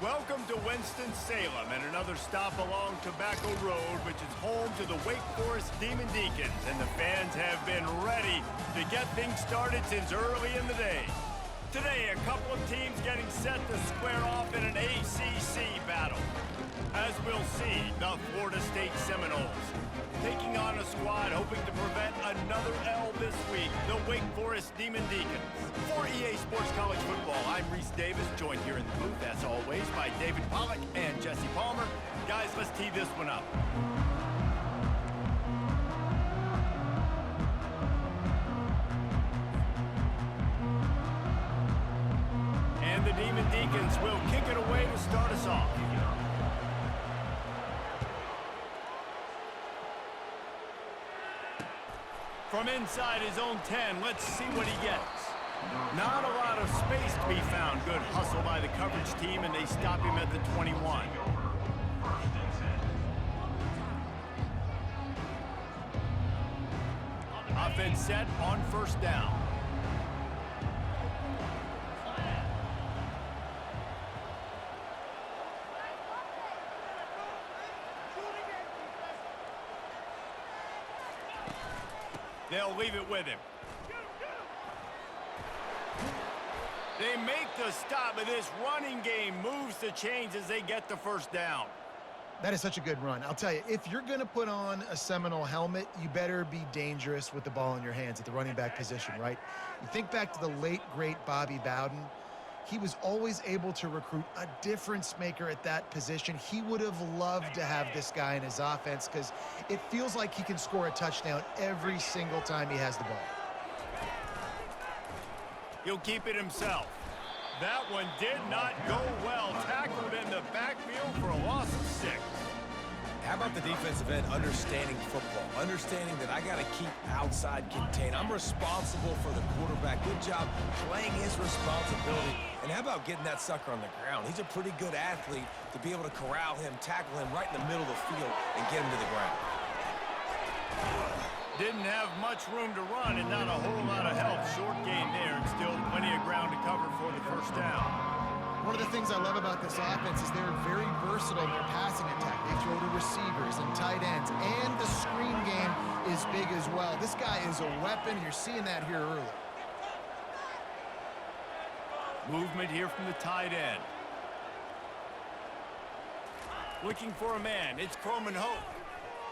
Welcome to Winston-Salem and another stop along Tobacco Road, which is home to the Wake Forest Demon Deacons, and the fans have been ready to get things started since early in the day. Today, a couple of teams getting set to square off in an ACC battle. As we'll see, the Florida State Seminoles taking on a squad hoping to prevent another L this week, the Wake Forest Demon Deacons. For EA Sports College Football, I'm Reese Davis, joined here in the booth, as always, by David Pollack and Jesse Palmer. Guys, let's tee this one up. And the Demon Deacons will kick it away to start us off. From inside his own 10, let's see what he gets. Not a lot of space to be found. Good hustle by the coverage team, and they stop him at the 21. Offense set on first down. They'll leave it with him. They make the stop, but this running game moves the chains as they get the first down. That is such a good run. I'll tell you, if you're going to put on a Seminole helmet, you better be dangerous with the ball in your hands at the running back position, right? You think back to the late, great Bobby Bowden. He was always able to recruit a difference maker at that position. He would have loved to have this guy in his offense because it feels like he can score a touchdown every single time he has the ball. He'll keep it himself. That one did not go well. Tackled in the backfield for a loss of 6. How about the defensive end understanding football, understanding that I got to keep outside contained. I'm responsible for the quarterback. Good job playing his responsibility. And how about getting that sucker on the ground? He's a pretty good athlete to be able to corral him, tackle him right in the middle of the field, and get him to the ground. Didn't have much room to run and not a whole lot of help. Short gain there and still plenty of ground to cover for the first down. One of the things I love about this offense is they're very versatile in their passing attack. They throw to receivers and tight ends, and the screen game is big as well. This guy is a weapon. You're seeing that here early. Movement here from the tight end. Looking for a man. It's Croman Hope.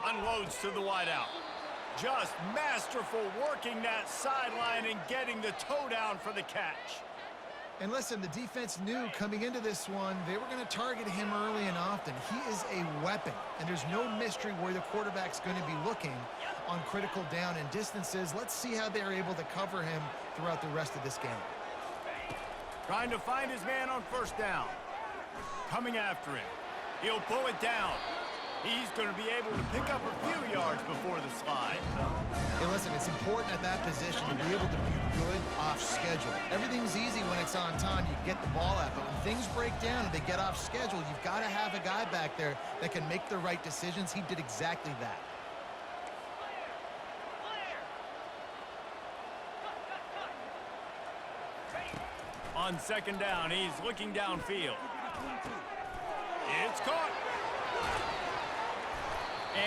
Unloads to the wideout. Just masterful working that sideline and getting the toe down for the catch. And listen, the defense knew coming into this one, they were going to target him early and often. He is a weapon, and there's no mystery where the quarterback's going to be looking on critical down and distances. Let's see how they're able to cover him throughout the rest of this game. Trying to find his man on first down. Coming after him. He'll pull it down. He's going to be able to pick up a few yards before the slide. Hey, listen, it's important at that position to be able to be good off schedule. Everything's easy when it's on time. You get the ball out, but when things break down and they get off schedule, you've got to have a guy back there that can make the right decisions. He did exactly that. On second down, he's looking downfield. It's caught.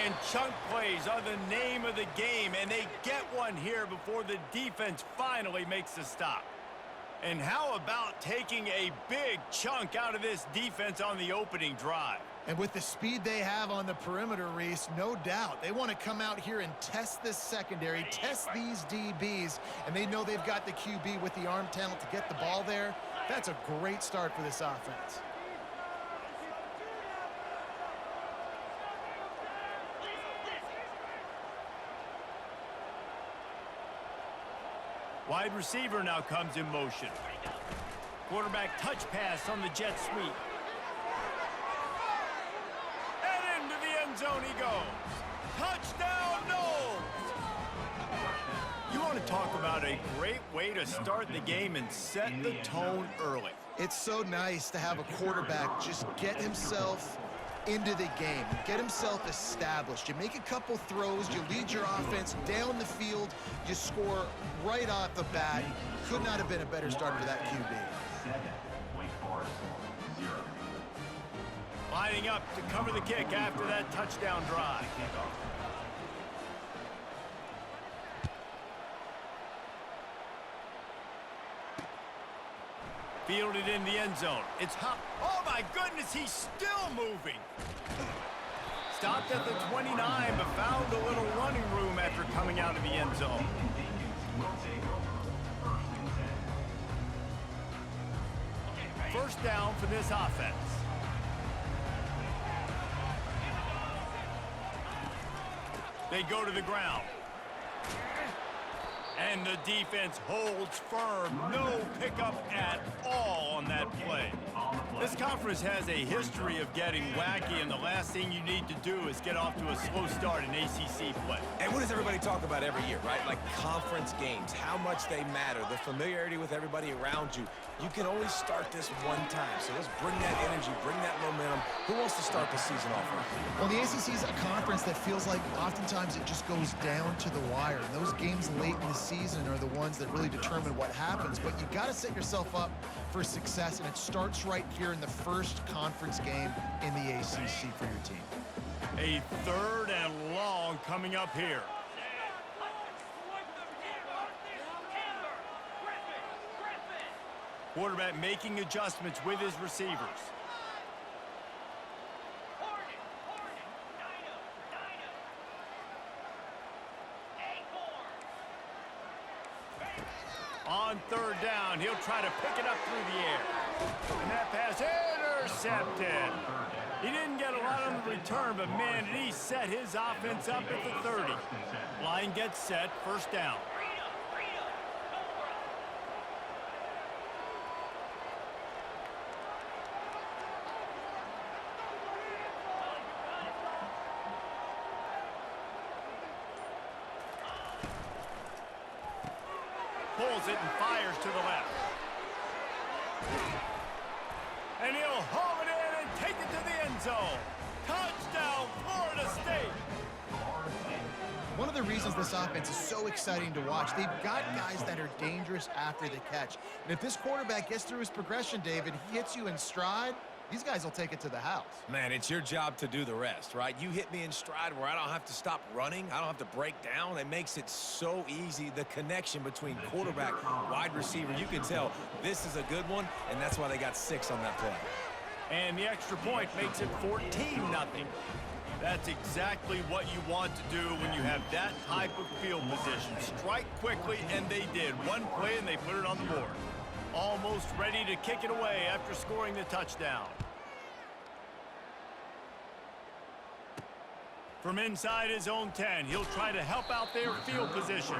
And chunk plays are the name of the game, and they get one here before the defense finally makes the stop. And how about taking a big chunk out of this defense on the opening drive? And with the speed they have on the perimeter, Reese, no doubt, they want to come out here and test this secondary, test these DBs, and they know they've got the QB with the arm talent to get the ball there. That's a great start for this offense. Wide receiver now comes in motion. Quarterback touch pass on the jet sweep. And into the end zone he goes. Touchdown, Noles! You want to talk about a great way to start the game and set the tone early. It's so nice to have a quarterback just get himself into the game, get himself established. You make a couple throws, you lead your offense down the field, you score right off the bat. Could not have been a better start for that QB. Lining up to cover the kick after that touchdown drive. Fielded in the end zone. It's hot. Oh, my goodness, he's still moving. Stopped at the 29, but found a little running room after coming out of the end zone. First down for this offense. They go to the ground. And the defense holds firm. No pickup at all on that play. This conference has a history of getting wacky, and the last thing you need to do is get off to a slow start in ACC play. And what does everybody talk about every year, right? Like conference games, how much they matter, the familiarity with everybody around you. You can only start this one time, so let's bring that energy, bring that momentum. Who wants to start the season off right? Well, the ACC is a conference that feels like oftentimes it just goes down to the wire. And those games late in the season are the ones that really determine what happens. But you got to set yourself up for success, and it starts right here in the first conference game in the ACC for your team. A 3rd and long coming up here. Quarterback making adjustments with his receivers. On 3rd down, he'll try to pick it up through the air. And that pass intercepted. He didn't get a lot on the return, but man, did he set his offense up at the 30. Line gets set, first down. Pulls it and fires to the left. And he'll haul it in and take it to the end zone. Touchdown, Florida State. One of the reasons this offense is so exciting to watch, they've got guys that are dangerous after the catch. And if this quarterback gets through his progression, David, he hits you in stride, these guys will take it to the house. Man, it's your job to do the rest, right? You hit me in stride where I don't have to stop running. I don't have to break down. It makes it so easy. The connection between quarterback, wide receiver, you can tell this is a good one, and that's why they got 6 on that play. And the extra point makes it 14-0. That's exactly what you want to do when you have that type of field position. Strike quickly, and they did. One play, and they put it on the board. Almost ready to kick it away after scoring the touchdown. From inside his own 10, he'll try to help out their field position.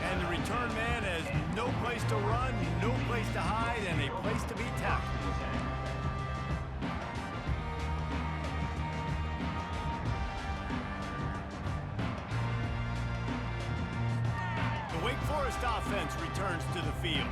And the return man has no place to run, no place to hide, and a place to be tackled. The Wake Forest offense returns to the field.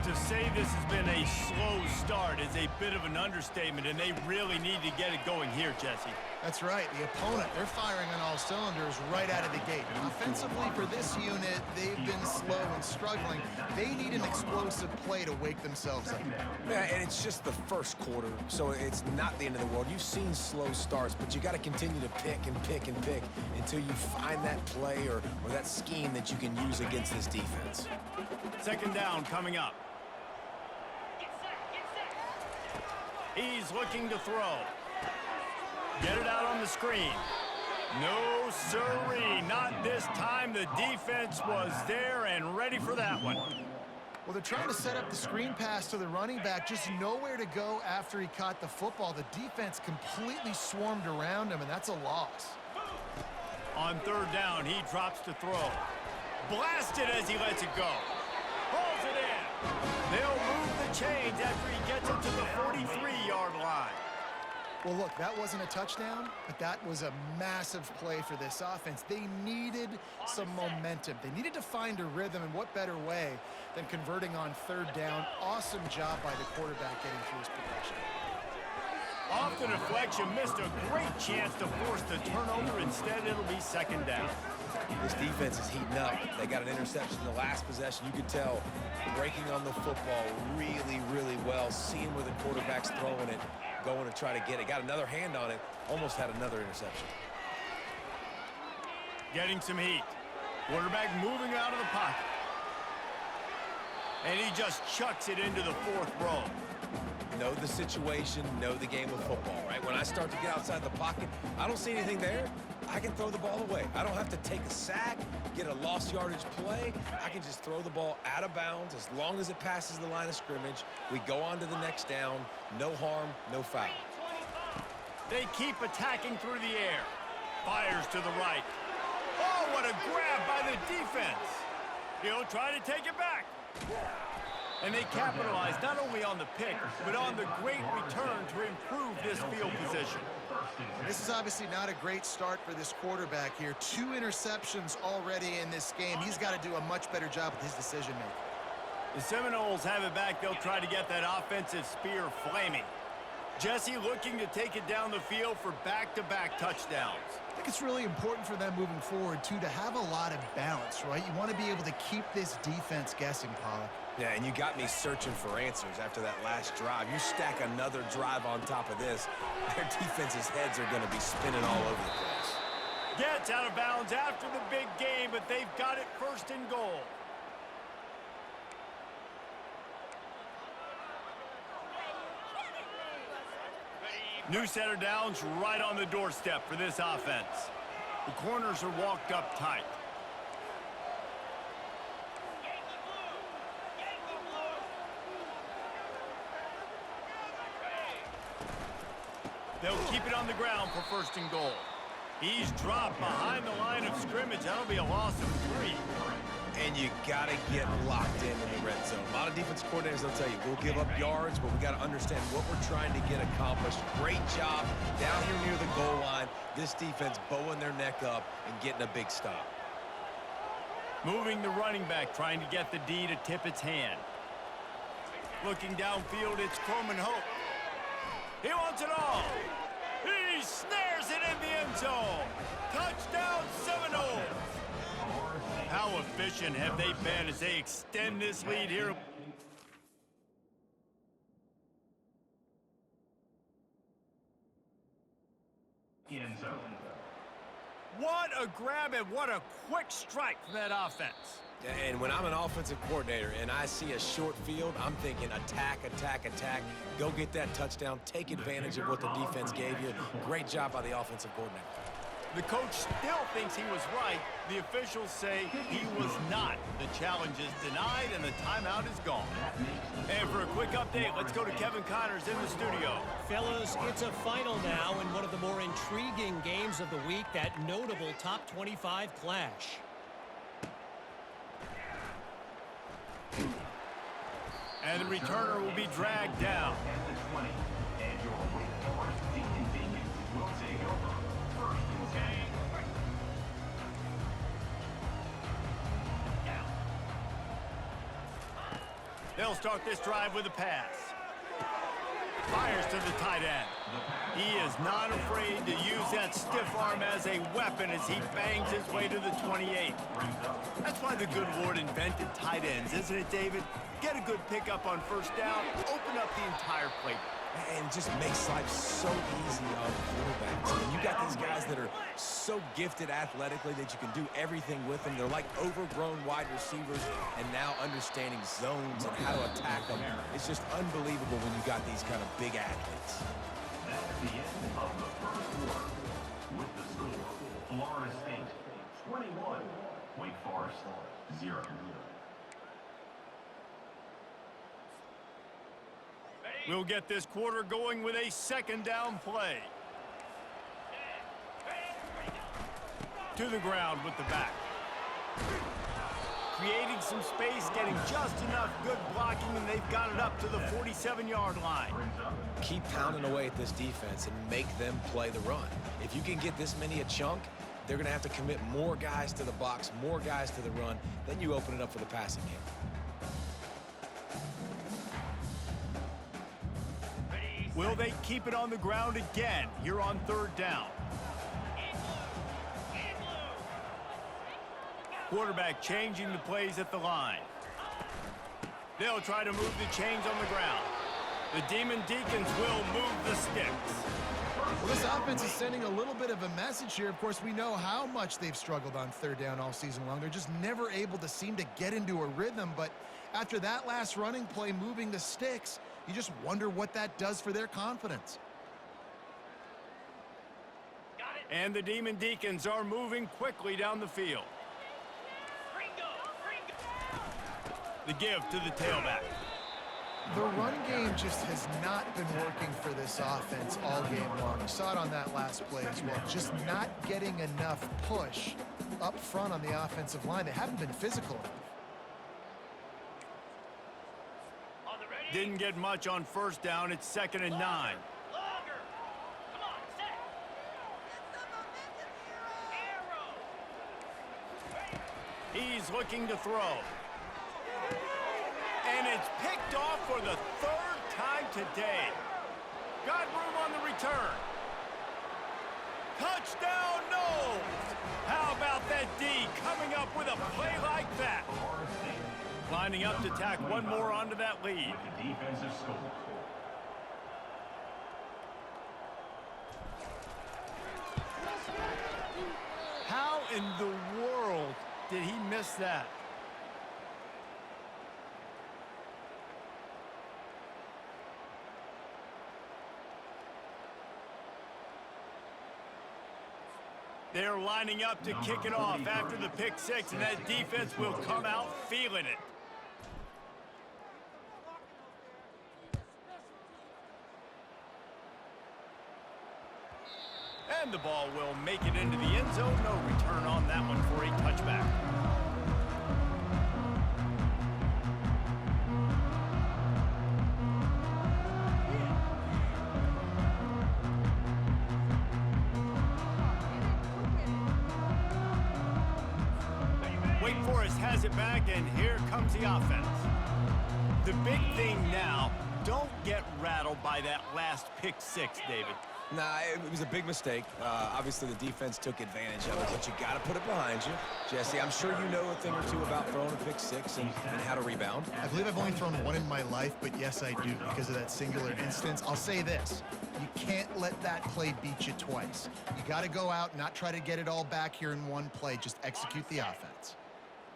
To say this has been a slow start is a bit of an understatement, and they really need to get it going here, Jesse. That's right. The opponent, they're firing on all cylinders right out of the gate. Offensively, for this unit, they've been slow and struggling. They need an explosive play to wake themselves up. Yeah, and it's just the first quarter, so it's not the end of the world. You've seen slow starts, but you got to continue to pick and pick and pick until you find that play or that scheme that you can use against this defense. 2nd down coming up. He's looking to throw. Get it out on the screen. No, sirree, not this time. The defense was there and ready for that one. Well, they're trying to set up the screen pass to the running back, just nowhere to go after he caught the football. The defense completely swarmed around him, and that's a loss. On 3rd down, he drops to throw. Blasted as he lets it go. Pulls it in. They'll move the chains after he gets it to the 43-yard line. Well, look, that wasn't a touchdown, but that was a massive play for this offense. They needed some momentum. They needed to find a rhythm, and what better way than converting on 3rd down. Awesome job by the quarterback getting through his progression. Off the deflection, missed a great chance to force the turnover. Instead, it'll be second down. This defense is heating up. They got an interception in the last possession. You could tell breaking on the football really, really well, seeing where the quarterback's throwing it, going to try to get it. Got another hand on it, almost had another interception. Getting some heat. Quarterback moving out of the pocket. And he just chucks it into the fourth row. Know the situation, know the game of football, right? When I start to get outside the pocket, I don't see anything there. I can throw the ball away. I don't have to take a sack, get a lost yardage play. I can just throw the ball out of bounds as long as it passes the line of scrimmage. We go on to the next down. No harm, no foul. They keep attacking through the air. Fires to the right. Oh, what a grab by the defense. He'll try to take it back. And they capitalize not only on the pick, but on the great return to improve this field position. This is obviously not a great start for this quarterback here. 2 interceptions already in this game. He's got to do a much better job with his decision-making. The Seminoles have it back. They'll try to get that offensive spear flaming. Jesse looking to take it down the field for back-to-back touchdowns. I think it's really important for them moving forward, too, to have a lot of balance, right? You want to be able to keep this defense guessing, Pollock. Yeah, and you got me searching for answers after that last drive. You stack another drive on top of this, their defense's heads are going to be spinning all over the place. Gets out of bounds after the big game, but they've got it first and goal. New set of downs right on the doorstep for this offense. The corners are walked up tight. They'll keep it on the ground for first and goal. He's dropped behind the line of scrimmage. That'll be a loss of 3. And you got to get locked in the red zone. A lot of defense coordinators, they'll tell you, we'll give up yards, but we got to understand what we're trying to get accomplished. Great job down here near the goal line. This defense bowing their neck up and getting a big stop. Moving the running back, trying to get the D to tip its hand. Looking downfield, it's Coleman Hope. He wants it all. He snares it in the end zone. Touchdown, Seminoles. How efficient have they been as they extend this lead here? End zone. What a grab and what a quick strike from that offense. And when I'm an offensive coordinator and I see a short field, I'm thinking attack, attack, attack. Go get that touchdown. Take advantage of what the defense gave you. Great job by the offensive coordinator. The coach still thinks he was right. The officials say he was not. The challenge is denied and the timeout is gone. And for a quick update, let's go to Kevin Connors in the studio. Fellas, it's a final now in one of the more intriguing games of the week, that notable top 25 clash. And the returner will be dragged down. At the 20, and your Wake Forest DMC will take over. First and 10. They'll start this drive with a pass. Fires to the tight end. He is not afraid to use that stiff arm as a weapon as he bangs his way to the 28. That's why the good Lord invented tight ends, isn't it, David? Get a good pickup on first down, open up the entire plate. And it just makes life so easy on quarterbacks. I mean, you got these guys that are so gifted athletically that you can do everything with them. They're like overgrown wide receivers, and now understanding zones and how to attack them. It's just unbelievable when you got these kind of big athletes. That's the end of the first quarter. With the score, Florida State 21, Wake Forest 0. We'll get this quarter going with a second down play. To the ground with the back. Creating some space, getting just enough good blocking, and they've got it up to the 47-yard line. Keep pounding away at this defense and make them play the run. If you can get this many a chunk, they're going to have to commit more guys to the box, more guys to the run. Then you open it up for the passing game. Will they keep it on the ground again here on third down? Quarterback changing the plays at the line. They'll try to move the chains on the ground. The Demon Deacons will move the sticks. Well, this offense is sending a little bit of a message here. Of course, we know how much they've struggled on third down all season long. They're just never able to seem to get into a rhythm. But after that last running play, moving the sticks, you just wonder what that does for their confidence. And the Demon Deacons are moving quickly down the field. The give to the tailback. The run game just has not been working for this offense all game long. You saw it on that last play as well. Just not getting enough push up front on the offensive line. They haven't been physical enough. Didn't get much on first down. It's 2nd and 9. He's looking to throw. And it's picked off for the 3rd time today. Got room on the return. Touchdown, no! How about that D coming up with a play like that? Lining up to tack one more onto that lead. The defensive score. How in the world did he miss that? They're lining up to kick it off after the pick six, and that defense will come out feeling it. And the ball will make it into the end zone. No return on that one for a touchback. Wake Forest has it back, and here comes the offense. The big thing now, don't get rattled by that last pick six, David. Nah, it was a big mistake. Obviously, the defense took advantage of it, but you got to put it behind you. Jesse, I'm sure you know a thing or two about throwing a pick six and how to rebound. I believe I've only thrown one in my life, but yes, I do because of that singular instance. I'll say this. You can't let that play beat you twice. You got to go out, not try to get it all back here in one play. Just execute the offense.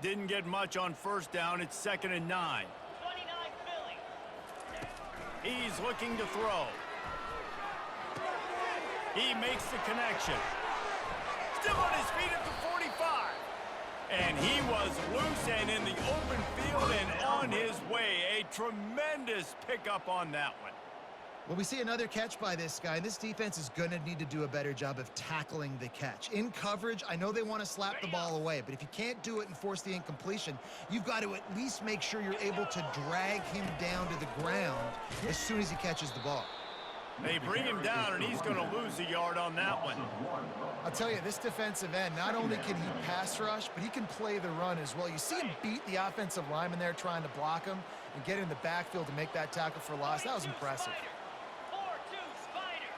Didn't get much on first down. It's 2nd and 9. 29 Philly. He's looking to throw. He makes the connection. Still on his feet at the 45. And he was loose and in the open field and on his way. A tremendous pickup on that one. Well, we see another catch by this guy. This defense is going to need to do a better job of tackling the catch. In coverage, I know they want to slap the ball away, but if you can't do it and force the incompletion, you've got to at least make sure you're able to drag him down to the ground as soon as he catches the ball. They bring him down, and he's going to lose a yard on that one. I'll tell you, this defensive end, not only can he pass rush, but he can play the run as well. You see him beat the offensive lineman there trying to block him and get in the backfield to make that tackle for loss. That was impressive. 4-2 Spider.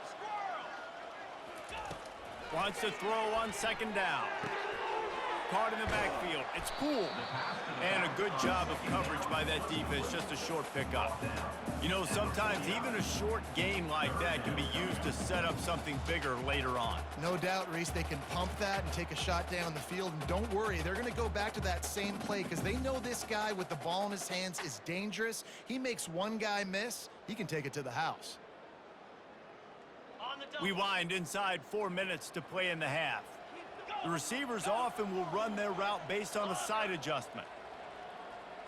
Squirrel. Wants to throw on 2nd down. Caught in the backfield. It's cool. And a good job of coverage by that defense. Just a short pickup. You know, sometimes even a short gain like that can be used to set up something bigger later on. No doubt, Reese, they can pump that and take a shot down the field. And don't worry, they're going to go back to that same play because they know this guy with the ball in his hands is dangerous. He makes one guy miss, he can take it to the house. On the double. We wind inside 4 minutes to play in the half. The receivers often will run their route based on a side adjustment.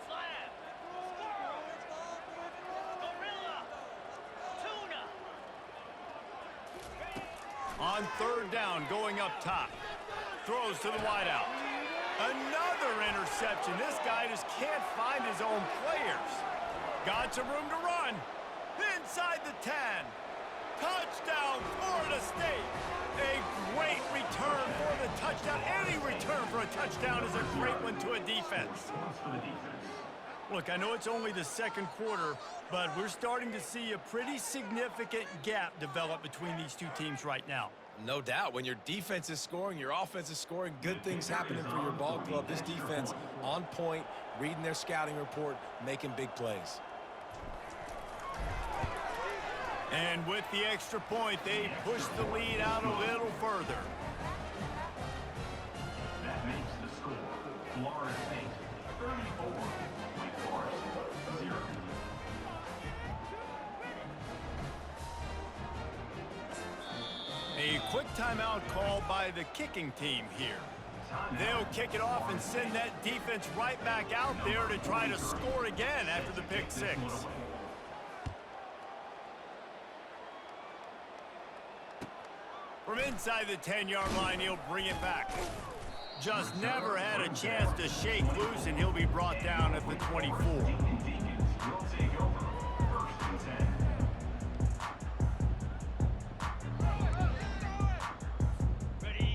Slab. Squirrel. Gorilla. Tuna. On 3rd down, going up top. Throws to the wideout. Another interception. This guy just can't find his own players. Got some room to run. Inside the 10. Touchdown, Florida State. A great return for the touchdown. Any return for a touchdown is a great one to a defense. Points for the defense. Look, I know it's only the second quarter, but we're starting to see a pretty significant gap develop between these two teams right now. No doubt. When your defense is scoring, your offense is scoring, good things happening for your ball club. This defense on point, reading their scouting report, making big plays. And with the extra point, they push the lead out a little further. That makes the score Florida State 34, Wake Forest 0. A quick timeout call by the kicking team here. They'll kick it off and send that defense right back out there to try to score again after the pick six. From inside the 10-yard line, he'll bring it back. Just never had a chance to shake loose, and he'll be brought down at the 24. Deacons will take over 1st and 10.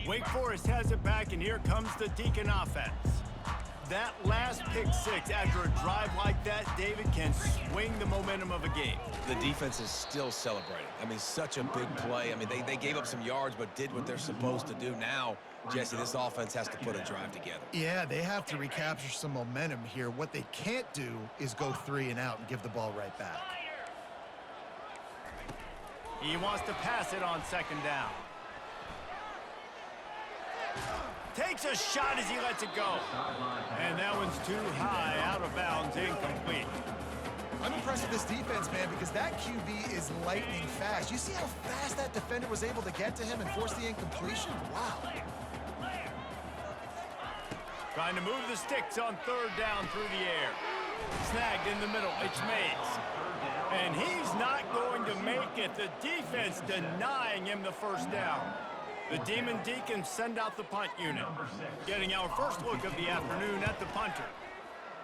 Wake Forest has it back, and here comes the Deacon offense. That last pick six after a drive like that, David, can swing the momentum of a game. The defense is still celebrating. I mean, such a big play. I mean, they gave up some yards but did what they're supposed to do. Now, Jesse, this offense has to put a drive together. Yeah, they have to recapture some momentum here. What they can't do is go 3 and out and give the ball right back. He wants to pass it on 2nd down. Takes a shot as he lets it go. And that one's too high, out of bounds, incomplete. I'm impressed with this defense, man, because that QB is lightning fast. You see how fast that defender was able to get to him and force the incompletion? Wow. Trying to move the sticks on 3rd down through the air. Snagged in the middle, it's Mays. And he's not going to make it. The defense denying him the 1st down. The Demon Deacons send out the punt unit. Getting our first look of the afternoon at the punter.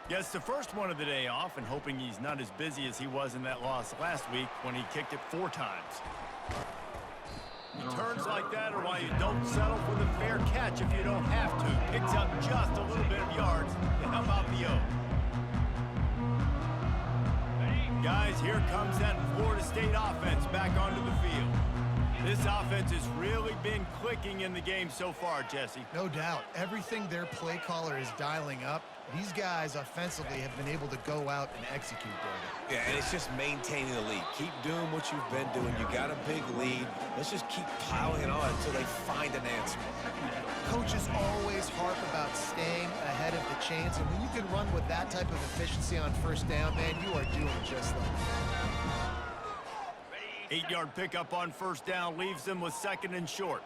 Gets the first one of the day off and hoping he's not as busy as he was in that loss last week when he kicked it 4 times. Returns like that are why you don't settle for the fair catch if you don't have to. Picks up just a little bit of yards. How about the O? Guys, here comes that Florida State offense back onto the field. This offense has really been clicking in the game so far, Jesse. No doubt. Everything their play caller is dialing up, these guys offensively have been able to go out and execute, David. Yeah, and it's just maintaining the lead. Keep doing what you've been doing. You got a big lead. Let's just keep piling it on until they find an answer. Coaches always harp about staying ahead of the chains, and when you can run with that type of efficiency on 1st down, man, you are doing just that. 8-yard pickup on 1st down leaves them with 2nd and short.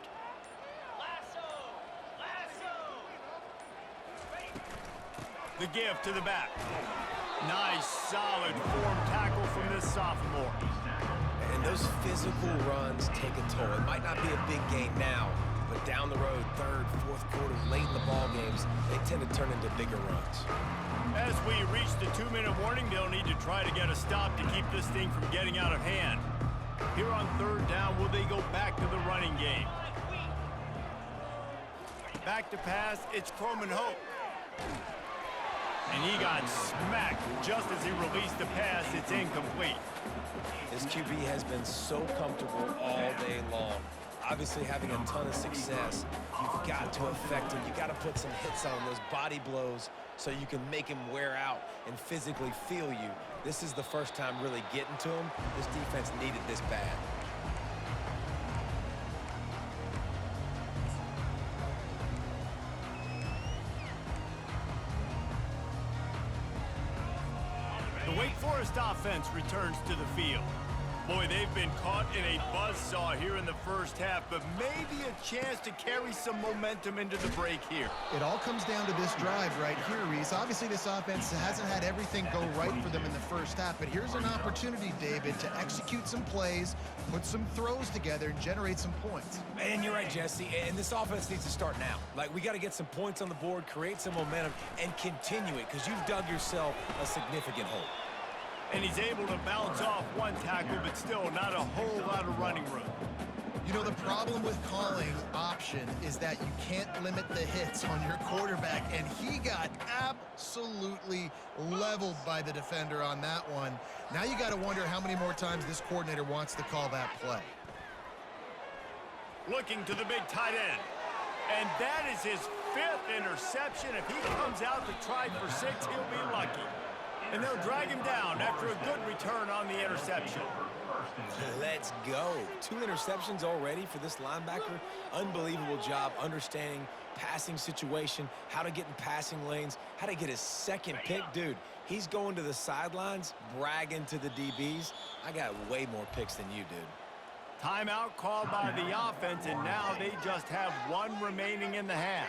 The give to the back. Nice, solid form tackle from this sophomore. And those physical runs take a toll. It might not be a big gain now, but down the road, 3rd, 4th quarter, late in the ball games, they tend to turn into bigger runs. As we reach the 2-minute warning, they'll need to try to get a stop to keep this thing from getting out of hand. Here on 3rd down, will they go back to the running game? Back to pass, it's Croman Hope. And he got smacked just as he released the pass. It's incomplete. This QB has been so comfortable all day long. Obviously having a ton of success. You've got to affect him. You got to put some hits on those body blows so you can make him wear out and physically feel you. This is the first time really getting to him. This defense needed this bad. The Wake Forest offense returns to the field. Boy, they've been caught in a buzzsaw here in the 1st half, but maybe a chance to carry some momentum into the break here. It all comes down to this drive right here, Reese. Obviously, this offense hasn't had everything go right for them in the 1st half, but here's an opportunity, David, to execute some plays, put some throws together, and generate some points. And you're right, Jesse, and this offense needs to start now. Like, we got to get some points on the board, create some momentum, and continue it, because you've dug yourself a significant hole. And he's able to bounce off one tackle, but still not a whole lot of running room. You know, the problem with calling option is that you can't limit the hits on your quarterback, and he got absolutely leveled by the defender on that one. Now you got to wonder how many more times this coordinator wants to call that play. Looking to the big tight end. And that is his 5th interception. If he comes out to try for 6, he'll be lucky. And they'll drag him down after a good return on the interception. Let's go. 2 interceptions already for this linebacker. Unbelievable job understanding passing situation, how to get in passing lanes, how to get his 2nd pick. Dude, he's going to the sidelines, bragging to the DBs. I got way more picks than you, dude. Timeout called by the offense, and now they just have 1 remaining in the half.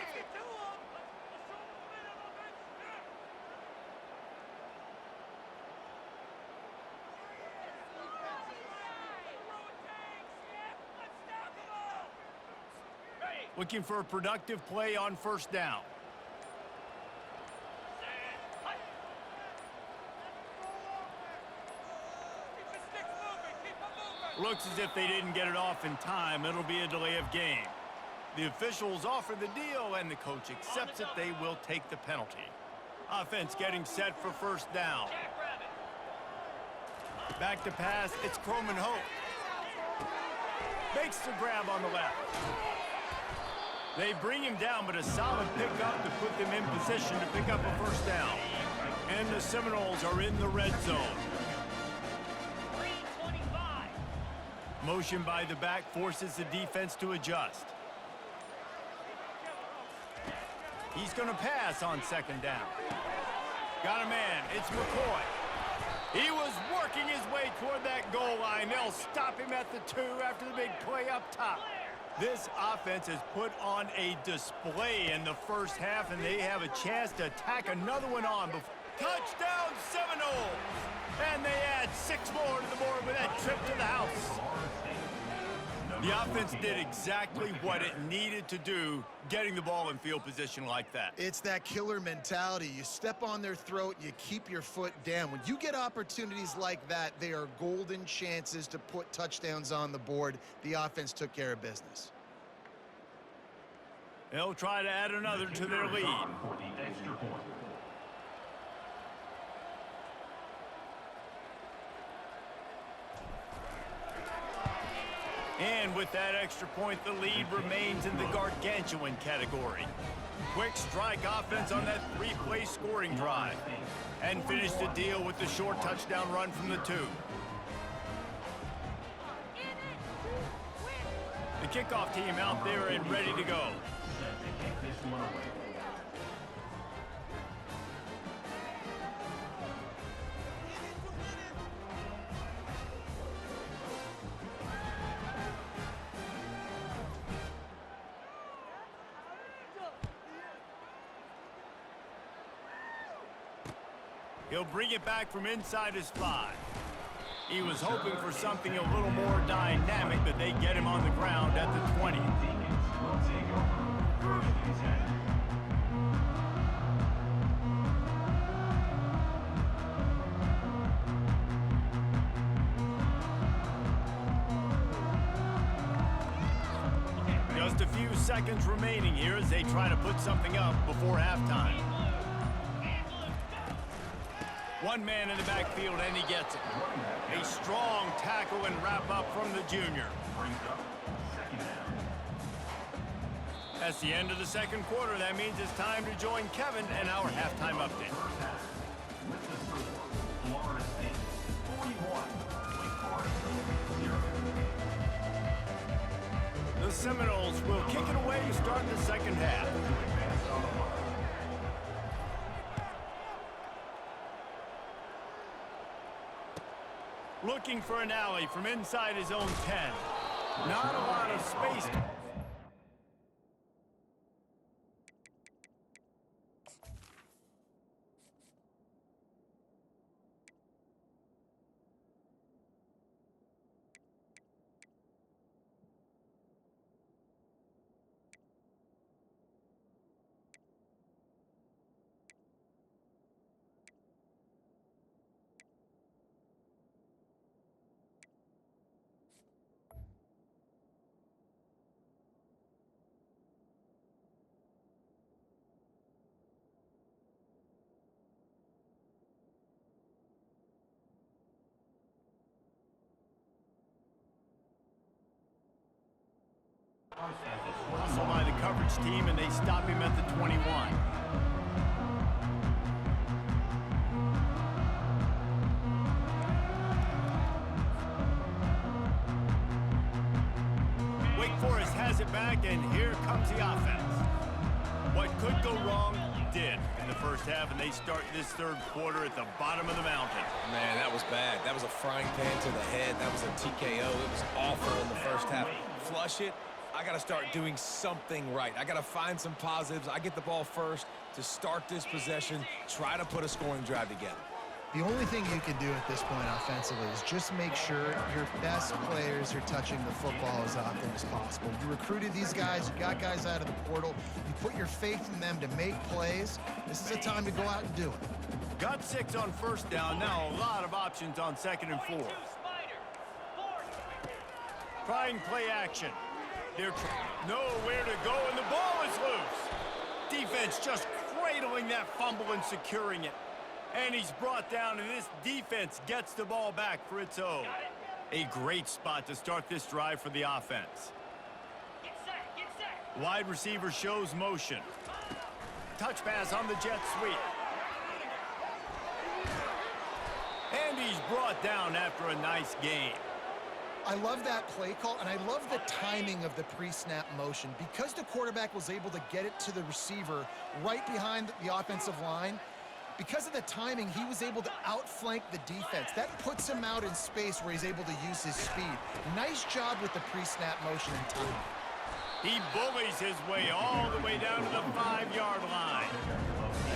Looking for a productive play on 1st down. Looks as if they didn't get it off in time. It'll be a delay of game. The officials offer the deal, and the coach accepts it. They will take the penalty. Offense getting set for 1st down. Back to pass. It's Croman Hope. Makes the grab on the left. They bring him down, but a solid pickup to put them in position to pick up a 1st down. And the Seminoles are in the red zone. Motion by the back forces the defense to adjust. He's going to pass on 2nd down. Got a man. It's McCoy. He was working his way toward that goal line. They'll stop him at the 2 after the big play up top. This offense has put on a display in the 1st half, and they have a chance to tack another one on. Touchdown Seminoles! And they add 6 more to the board with that trip to the house. The offense did exactly what it needed to do, getting the ball in field position like that. It's that killer mentality. You step on their throat, you keep your foot down. When you get opportunities like that, they are golden chances to put touchdowns on the board. The offense took care of business. They'll try to add another to their lead. For the extra point. And with that extra point, the lead remains in the gargantuan category. Quick strike offense on that 3-play scoring drive. And finished the deal with the short touchdown run from the 2. The kickoff team out there and ready to go. Set to kick this one away. He'll bring it back from inside his 5. He was hoping for something a little more dynamic, but they get him on the ground at the 20. Deacons will take over. 1st and 10. Just a few seconds remaining here as they try to put something up before halftime. 1 man in the backfield, and he gets it. A strong tackle and wrap up from the junior. Brings up 2nd down. That's the end of the 2nd quarter. That means it's time to join Kevin and our halftime update. First half. With the score, Florida State 41, Wake Forest 0. The Seminoles will kick it away to start the 2nd half. To advance on the mark. Looking for an alley from inside his own 10. Not a lot of space. coverage team, and they stop him at the 21. Wake Forest has it back, and here comes the offense. What could go wrong did in the first half, and they start this third quarter at the bottom of the mountain. Man, that was bad. That was a frying pan to the head. That was a TKO. It was awful in the first half. Flush it. I got to start doing something right. I got to find some positives. I get the ball first to start this possession, try to put a scoring drive together. The only thing you can do at this point offensively is just make sure your best players are touching the football as often as possible. You recruited these guys, you got guys out of the portal, you put your faith in them to make plays. This is a time to go out and do it. Got 6 on first down. Now a lot of options on 2nd and 4. Trying play action. They're nowhere to go, and the ball is loose. Defense just cradling that fumble and securing it. And he's brought down, and this defense gets the ball back for its own. A great spot to start this drive for the offense. Get set. Wide receiver shows motion. Touch pass on the jet sweep. And he's brought down after a nice gain. I love that play call, and I love the timing of the pre-snap motion. Because the quarterback was able to get it to the receiver right behind the offensive line, because of the timing, he was able to outflank the defense. That puts him out in space where he's able to use his speed. Nice job with the pre-snap motion and timing. He bullies his way all the way down to the 5-yard line.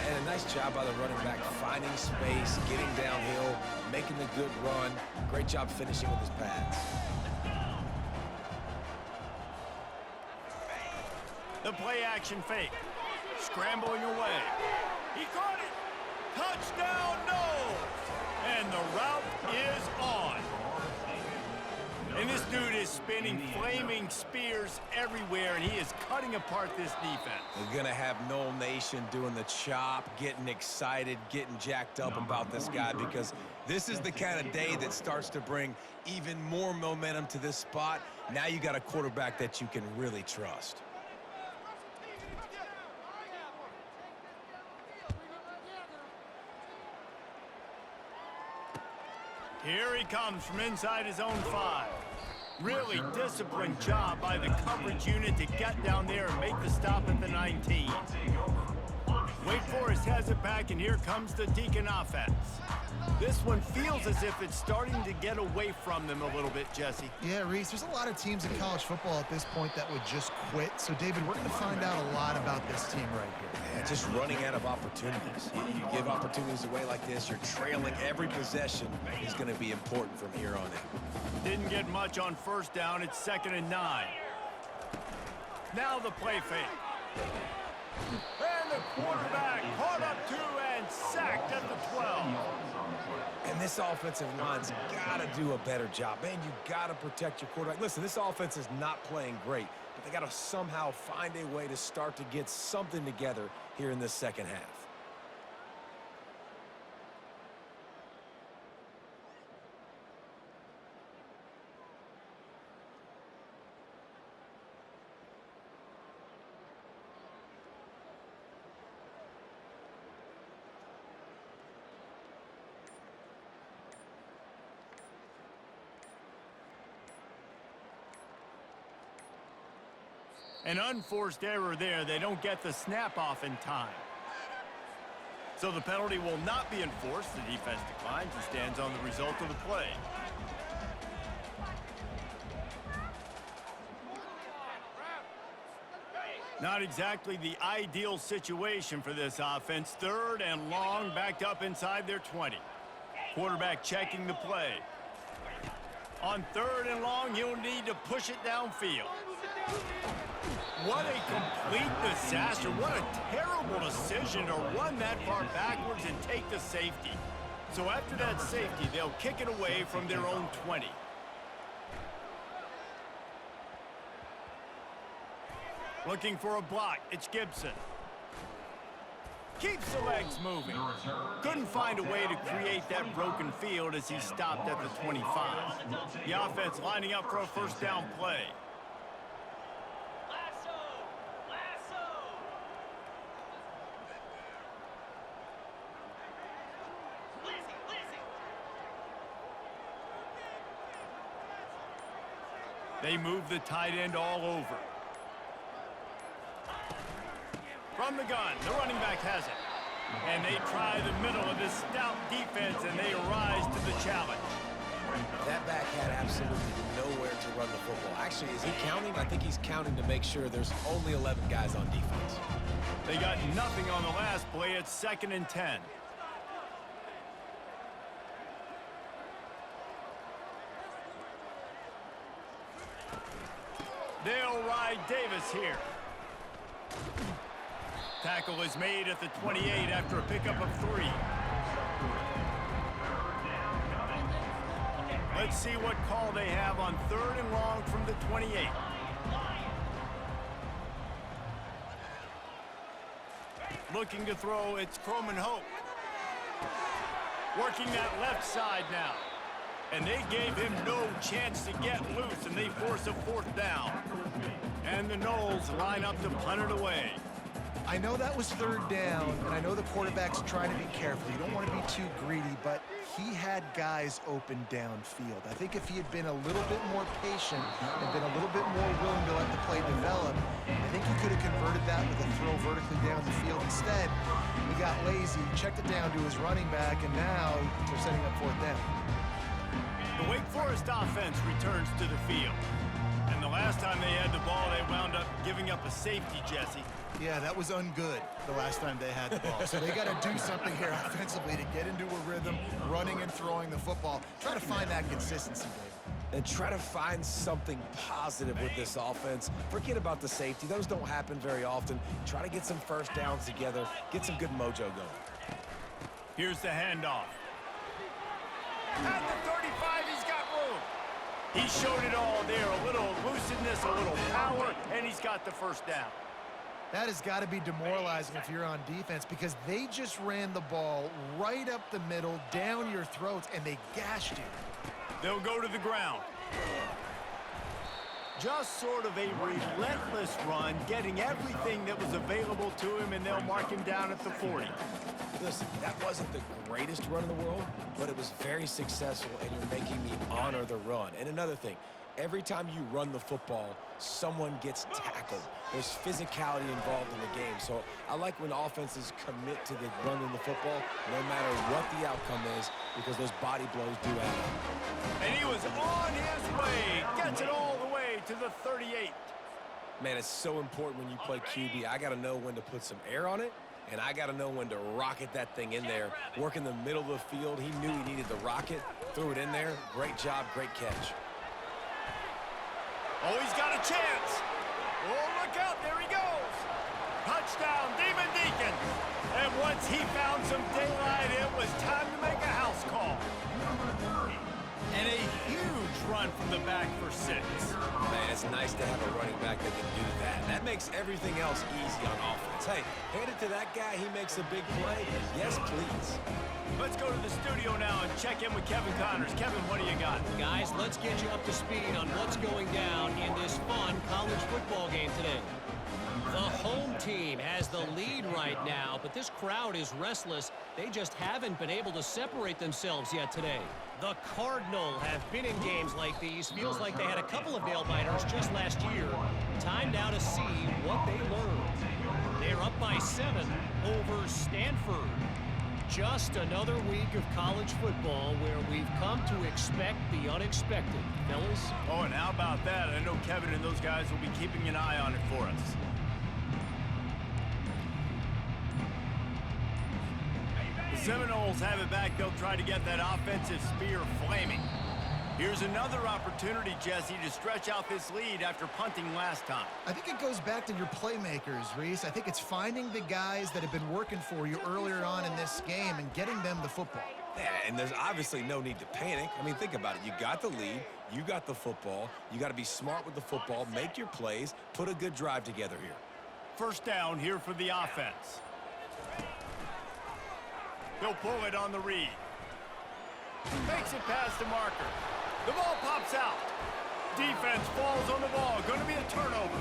And a nice job by the running back, finding space, getting downhill, making the good run. Great job finishing with his pads. The play action fake. Scrambling away. He caught it. Touchdown, no! And the route is on. And this dude is spinning flaming spears everywhere, and he is cutting apart this defense. We're going to have Noel Nation doing the chop, getting excited, getting jacked up about this guy, because this is the kind of day that starts to bring even more momentum to this spot. Now you got a quarterback that you can really trust. Here he comes from inside his own 5. Really disciplined job by the coverage unit to get down there and make the stop at the 19. Wake Forest has it back, and here comes the Deacon offense. This one feels as if it's starting to get away from them a little bit, Jesse. Yeah, Reese, there's a lot of teams in college football at this point that would just quit. So, David, we're going to find out a lot about this team right here. Yeah, just running out of opportunities. You give opportunities away like this, you're trailing every possession is going to be important from here on in. Didn't get much on first down. It's 2nd and 9. Now the play fake. And the quarterback caught up to and sacked at the 12. And this offensive line's got to do a better job. Man, you got to protect your quarterback. Listen, this offense is not playing great, but they got to somehow find a way to start to get something together here in the second half. An unforced error there. They don't get the snap off in time. So the penalty will not be enforced. The defense declines and stands on the result of the play. Not exactly the ideal situation for this offense. 3rd and long, backed up inside their 20. Quarterback checking the play. On 3rd and long, he'll need to push it downfield. What a complete disaster. What a terrible decision to run that far backwards and take the safety. So after that safety, they'll kick it away from their own 20. Looking for a block. It's Gibson. Keeps the legs moving. Couldn't find a way to create that broken field as he stopped at the 25. The offense lining up for a first down play. They move the tight end all over. From the gun, the running back has it. And they try the middle of this stout defense, and they rise to the challenge. That back had absolutely nowhere to run the football. Actually, is he counting? I think he's counting to make sure there's only 11 guys on defense. They got nothing on the last play. It's 2nd and 10. They'll ride Davis here. Tackle is made at the 28 after a pickup of 3. Let's see what call they have on 3rd and long from the 28. Looking to throw, it's Croman Hope. Working that left side now. And they gave him no chance to get loose, and they force a 4th down. And the Noles line up to punt it away. I know that was 3rd down, and I know the quarterback's trying to be careful. You don't want to be too greedy, but he had guys open downfield. I think if he had been a little bit more patient and been a little bit more willing to let the play develop, I think he could have converted that with a throw vertically down the field. Instead, he got lazy, checked it down to his running back, and now they're setting up 4th down. The Wake Forest offense returns to the field. And the last time they had the ball, they wound up giving up a safety, Jesse. Yeah, that was ungood the last time they had the ball. So they got to do something here offensively to get into a rhythm, running and throwing the football. Try to find that consistency, Dave. And try to find something positive with this offense. Forget about the safety. Those don't happen very often. Try to get some first downs together. Get some good mojo going. Here's the handoff. At the 35, he's got room. He showed it all there. A little elusiveness, a little power, and he's got the first down. That has got to be demoralizing if you're on defense, because they just ran the ball right up the middle, down your throats, and they gashed you. They'll go to the ground. Just sort of a relentless run, getting everything that was available to him, and they'll mark him down at the 40. Listen, that wasn't the greatest run in the world, but it was very successful, and you're making me honor the run. And another thing, every time you run the football, someone gets tackled. There's physicality involved in the game. So I like when offenses commit to the running the football, no matter what the outcome is, because those body blows do add up. And he was on his way. Gets it all the way to the 38. Man, it's so important when you play QB. I got to know when to put some air on it, and I got to know when to rocket that thing in there. Work in the middle of the field. He knew he needed the rocket, threw it in there. Great job, great catch. Oh, he's got a chance. Oh, look out. There he goes. Touchdown, Demon Deacons. And once he found some daylight, it was time to make a house call. And a huge run from the back for 6. Man, it's nice to have a running back that can do that. That makes everything else easy on offense. Hey, hand it to that guy. He makes a big play. Yes, please. Let's go to the studio now and check in with Kevin Connors. Kevin, what do you got? Guys, let's get you up to speed on what's going down in this fun college football game today. The home team has the lead right now, but this crowd is restless. They just haven't been able to separate themselves yet today. The Cardinal have been in games like these. Feels like they had a couple of nail-biters just last year. Time now to see what they learned. They're up by 7 over Stanford. Just another week of college football where we've come to expect the unexpected, fellas. Oh, and how about that? I know Kevin and those guys will be keeping an eye on it for us. The Seminoles have it back. They'll try to get that offensive spear flaming. Here's another opportunity, Jesse, to stretch out this lead after punting last time. I think it goes back to your playmakers, Reese. I think it's finding the guys that have been working for you earlier on in this game and getting them the football. Yeah, and there's obviously no need to panic. I mean, think about it. You got the lead. You got the football. You got to be smart with the football. Make your plays. Put a good drive together here. First down here for the offense. He'll pull it on the read. Makes it past the marker. The ball pops out. defense falls on the ball. Going to be a turnover.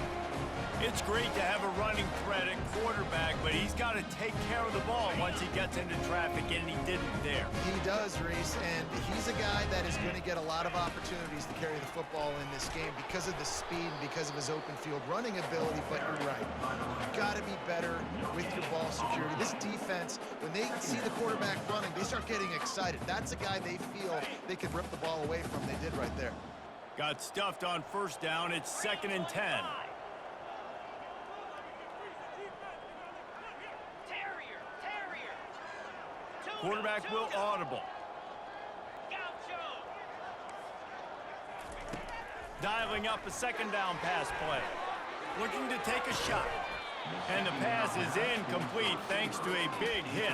It's great to have a running threat at quarterback, but he's got to take care of the ball once he gets into traffic, and he didn't there. He does, Reese, and he's a guy that is going to get a lot of opportunities to carry the football in this game because of the speed and because of his open field running ability, but you're right. You've got to be better with your ball security. This defense, when they see the quarterback running, they start getting excited. That's a guy they feel they can rip the ball away from. They did right there. Got stuffed on first down. It's 2nd and 10. Quarterback will audible. Dialing up a 2nd down pass play. Looking to take a shot. And the pass is incomplete thanks to a big hit.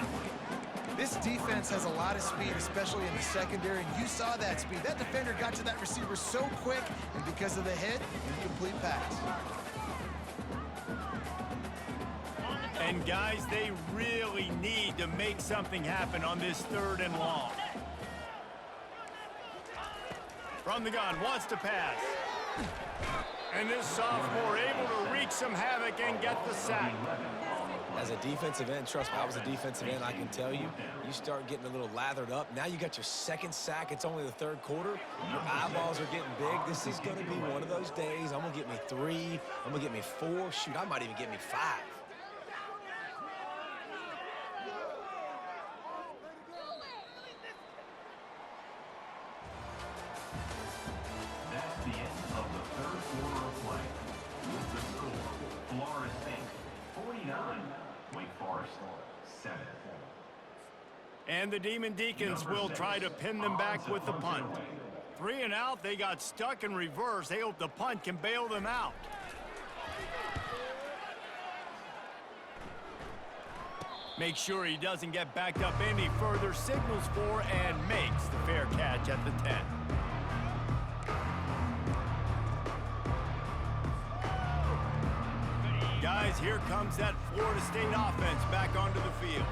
This defense has a lot of speed, especially in the secondary, and you saw that speed. That defender got to that receiver so quick, and because of the hit, incomplete pass. And guys, they really need to make something happen on this 3rd and long. From the gun, wants to pass. And this sophomore able to wreak some havoc and get the sack. As a defensive end, trust me, I was a defensive end, I can tell you, you start getting a little lathered up. Now you got your 2nd sack. It's only the 3rd quarter. Your eyeballs are getting big. This is going to be one of those days. I'm going to get me 3. I'm going to get me 4. Shoot, I might even get me 5. That's the end of the 3rd quarter of play. With the score, Florida State 49, Wake Forest 7. And the Demon Deacons will try to pin them back with the punt. 3 and out, they got stuck in reverse. They hope the punt can bail them out. Make sure he doesn't get backed up any further, signals for and makes the fair catch at the 10. Guys, here comes that Florida State offense back onto the field.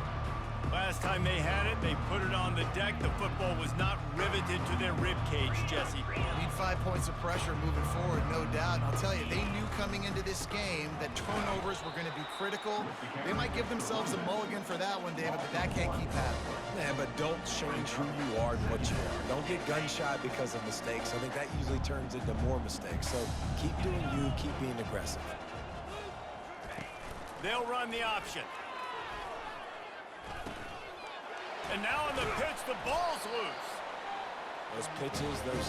Last time they had it, they put it on the deck. The football was not riveted to their rib cage, Jesse. Need 5 points of pressure moving forward, no doubt. And I'll tell you, they knew coming into this game that turnovers were going to be critical. They might give themselves a mulligan for that one, David, but that can't keep happening. Man, but don't change who you are and what you are. Don't get gun-shy because of mistakes. I think that usually turns into more mistakes. So keep doing you, keep being aggressive. They'll run the option. And now on the pitch, the ball's loose. Those pitches, those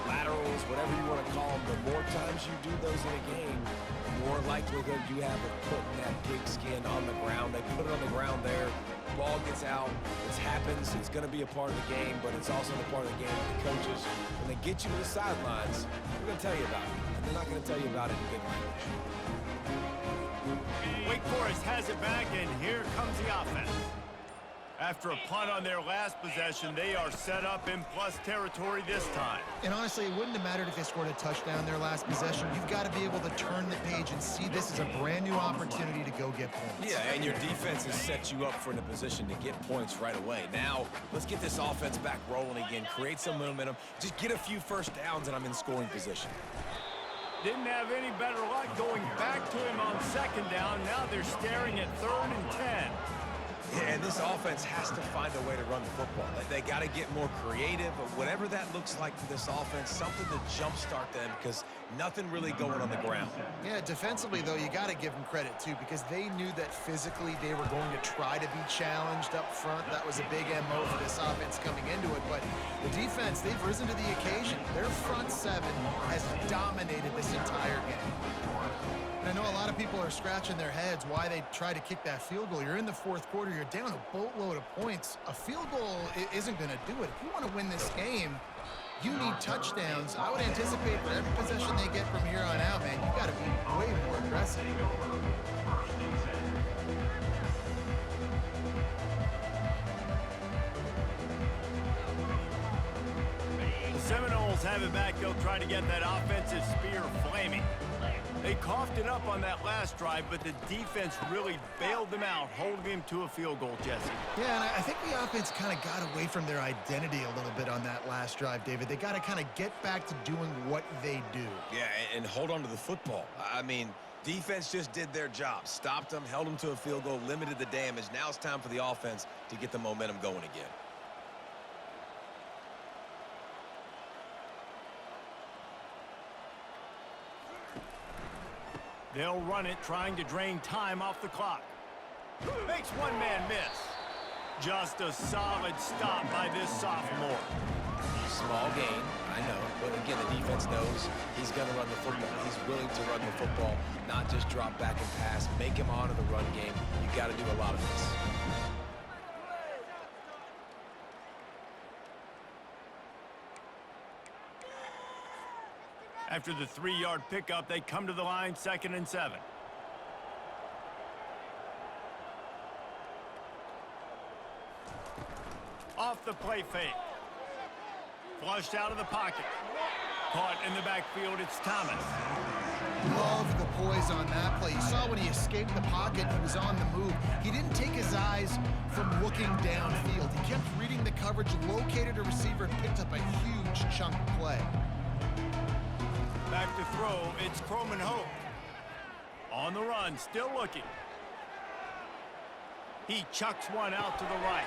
laterals, whatever you want to call them, the more times you do those in a game, the more likelihood you have of putting that pigskin on the ground. They put it on the ground there. Ball gets out. It happens. It's going to be a part of the game, but it's also a part of the game that the coaches, when they get you to the sidelines, they're going to tell you about it. And they're not going to tell you about it in good language. Wake Forest has it back, and here comes the offense. After a punt on their last possession, they are set up in plus territory this time. And honestly, it wouldn't have mattered if they scored a touchdown their last possession. You've got to be able to turn the page and see this as a brand new opportunity to go get points. Yeah, and your defense has set you up for in a position to get points right away. Now, let's get this offense back rolling again, create some momentum, just get a few first downs, and I'm in scoring position. Didn't have any better luck going back to him on 2nd down. Now they're staring at 3rd and 10. Yeah, and this offense has to find a way to run the football. They got to get more creative, but whatever that looks like for this offense, something to jumpstart them because nothing really going on the ground. Yeah, defensively, though, you got to give them credit, too, because they knew that physically they were going to try to be challenged up front. That was a big MO for this offense coming into it, but the defense, they've risen to the occasion. Their front 7 has dominated this entire game. And I know a lot of people are scratching their heads why they try to kick that field goal. You're in the 4th quarter. You're down a boatload of points. A field goal isn't going to do it. If you want to win this game, you need touchdowns. I would anticipate for every possession they get from here on out, man, you got to be way more aggressive. The Seminoles have it back. They'll try to get that offensive spear flaming. They coughed it up on that last drive, but the defense really bailed them out, holding him to a field goal, Jesse. Yeah, and I think the offense kind of got away from their identity a little bit on that last drive, David. They got to kind of get back to doing what they do. Yeah, and hold on to the football. I mean, defense just did their job. Stopped them, held them to a field goal, limited the damage. Now it's time for the offense to get the momentum going again. They'll run it, trying to drain time off the clock. Makes one man miss. Just a solid stop by this sophomore. Small gain, I know. But again, the defense knows he's going to run the football. He's willing to run the football, not just drop back and pass. Make him honor the run game. You got to do a lot of this. After the 3-yard pickup, they come to the line, 2nd and 7. Off the play fake. Flushed out of the pocket. Caught in the backfield, it's Thomas. Love the poise on that play. You saw when he escaped the pocket, he was on the move. He didn't take his eyes from looking downfield. He kept reading the coverage, located a receiver, and picked up a huge chunk of play. Back to throw, it's Croman Hope. On the run, still looking. He chucks one out to the right.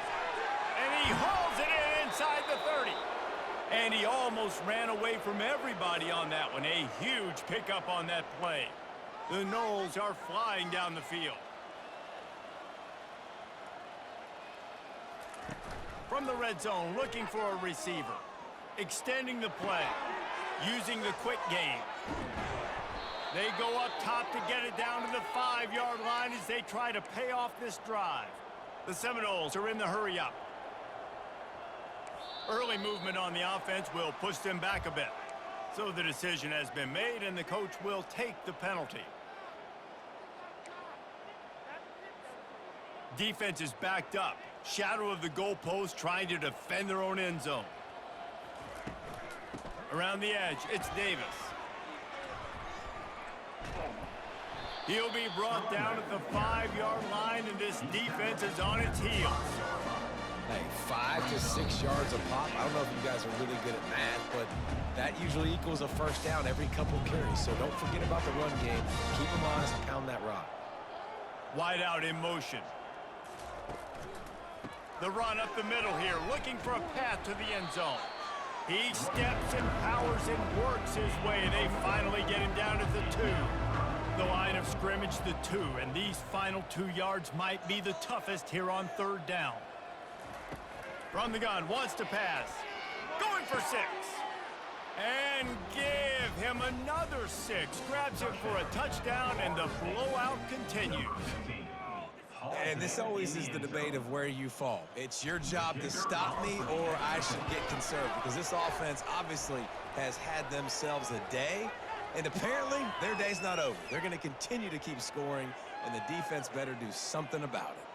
And he hauls it in inside the 30. And he almost ran away from everybody on that one. A huge pickup on that play. The Knowles are flying down the field. From the red zone, looking for a receiver. Extending the play. Using the quick game. They go up top to get it down to the 5-yard line as they try to pay off this drive. The Seminoles are in the hurry-up. Early movement on the offense will push them back a bit. So the decision has been made, and the coach will take the penalty. Defense is backed up. Shadow of the goalpost, trying to defend their own end zone. Around the edge, it's Davis. He'll be brought down at the 5-yard line, and this defense is on its heels. Hey, 5 to 6 yards a pop. I don't know if you guys are really good at math, but that usually equals a first down every couple carries. So don't forget about the run game. Keep them honest and pound that rock. Wide out in motion. The run up the middle here, looking for a path to the end zone. He steps and powers and works his way. They finally get him down at the 2. The line of scrimmage, the 2, and these final 2 yards might be the toughest here on 3rd down. From the gun, wants to pass. Going for 6. And give him another 6. Grabs him for a touchdown, and the blowout continues. And this always is the debate of where you fall. It's your job to stop me, or I should get conserved, because this offense obviously has had themselves a day, and apparently their day's not over. They're going to continue to keep scoring, and the defense better do something about it.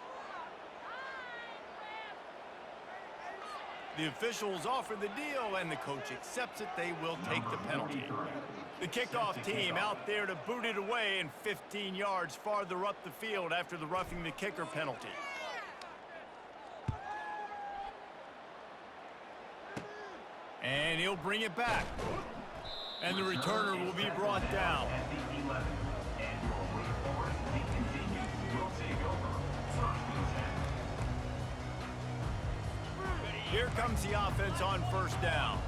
The officials offer the deal, and the coach accepts it. They will take the penalty. The kickoff team out there to boot it away, and 15 yards farther up the field after the roughing the kicker penalty. And he'll bring it back. And the returner will be brought down. Here comes the offense on 1st down.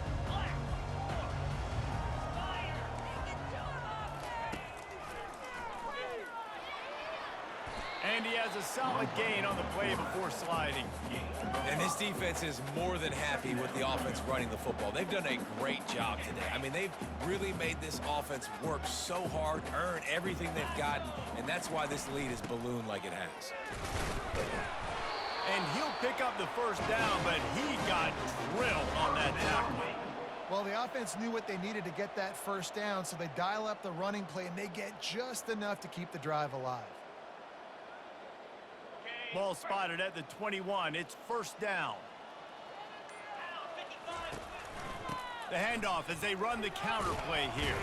And he has a solid gain on the play before sliding. And this defense is more than happy with the offense running the football. They've done a great job today. I mean, they've really made this offense work so hard, earn everything they've gotten, and that's why this lead is ballooned like it has. And he'll pick up the 1st down, but he got drilled on that tackle. Well, the offense knew what they needed to get that 1st down, so they dial up the running play, and they get just enough to keep the drive alive. Ball spotted at the 21. It's 1st down. The handoff as they run the counter play here.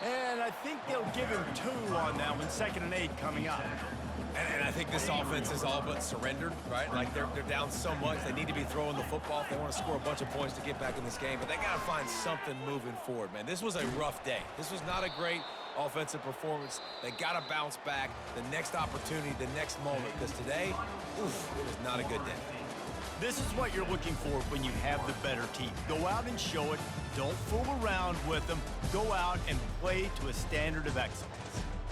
And I think they'll give him 2 on that one, 2nd and 8 coming up. And I think this offense is all but surrendered, right? Like they're down so much. They need to be throwing the football if they want to score a bunch of points to get back in this game. But they got to find something moving forward, man. This was a rough day. This was not a great offensive performance. They got to bounce back the next opportunity, the next moment. Because today, oof, it was not a good day. This is what you're looking for when you have the better team. Go out and show it. Don't fool around with them. Go out and play to a standard of excellence.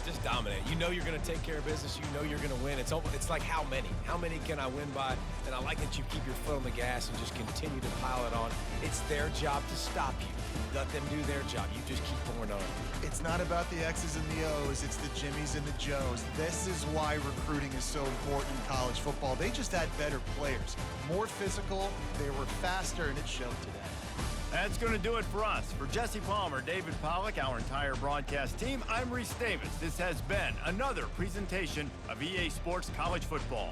Just dominate. You know you're going to take care of business. You know you're going to win. It's like how many? How many can I win by? And I like that you keep your foot on the gas and just continue to pile it on. It's their job to stop you. Let them do their job. You just keep pouring on. It's not about the X's and the O's. It's the Jimmies and the Joes. This is why recruiting is so important in college football. They just had better players. More physical. They were faster, and it showed today. That's going to do it for us. For Jesse Palmer, David Pollack, our entire broadcast team, I'm Reese Davis. This has been another presentation of EA Sports College Football.